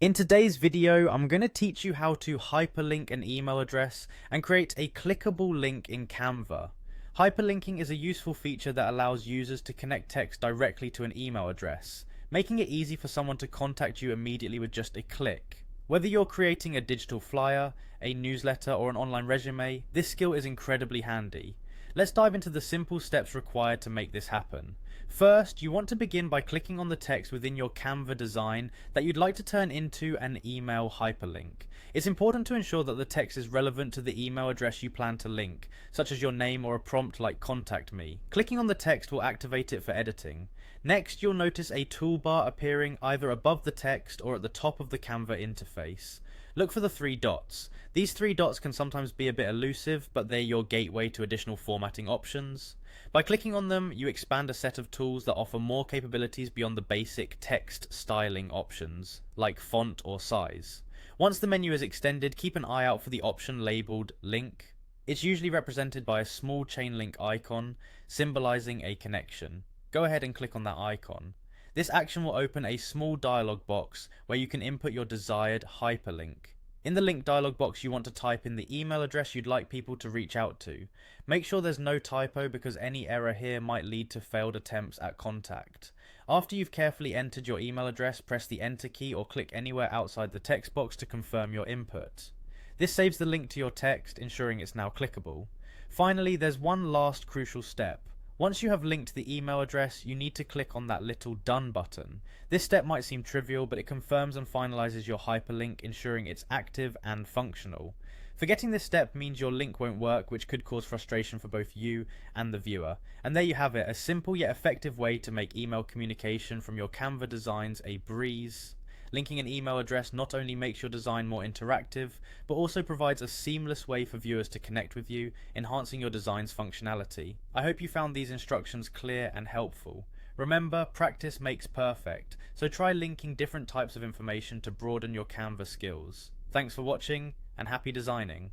In today's video, I'm going to teach you how to hyperlink an email address and create a clickable link in Canva. Hyperlinking is a useful feature that allows users to connect text directly to an email address, making it easy for someone to contact you immediately with just a click. Whether you're creating a digital flyer, a newsletter, or an online resume, this skill is incredibly handy. Let's dive into the simple steps required to make this happen. First, you want to begin by clicking on the text within your Canva design that you'd like to turn into an email hyperlink. It's important to ensure that the text is relevant to the email address you plan to link, such as your name or a prompt like "Contact me." Clicking on the text will activate it for editing. Next, you'll notice a toolbar appearing either above the text or at the top of the Canva interface. Look for the three dots. These three dots can sometimes be a bit elusive, but they're your gateway to additional formatting options. By clicking on them, you expand a set of tools that offer more capabilities beyond the basic text styling options, like font or size. Once the menu is extended, keep an eye out for the option labeled Link. It's usually represented by a small chain link icon, symbolizing a connection. Go ahead and click on that icon. This action will open a small dialog box where you can input your desired hyperlink. In the link dialog box, you want to type in the email address you'd like people to reach out to. Make sure there's no typo because any error here might lead to failed attempts at contact. After you've carefully entered your email address, press the enter key or click anywhere outside the text box to confirm your input. This saves the link to your text, ensuring it's now clickable. Finally, there's one last crucial step. Once you have linked the email address, you need to click on that little Done button. This step might seem trivial, but it confirms and finalizes your hyperlink, ensuring it's active and functional. Forgetting this step means your link won't work, which could cause frustration for both you and the viewer. And there you have it, a simple yet effective way to make email communication from your Canva designs a breeze. Linking an email address not only makes your design more interactive, but also provides a seamless way for viewers to connect with you, enhancing your design's functionality. I hope you found these instructions clear and helpful. Remember, practice makes perfect, so try linking different types of information to broaden your Canva skills. Thanks for watching, and happy designing!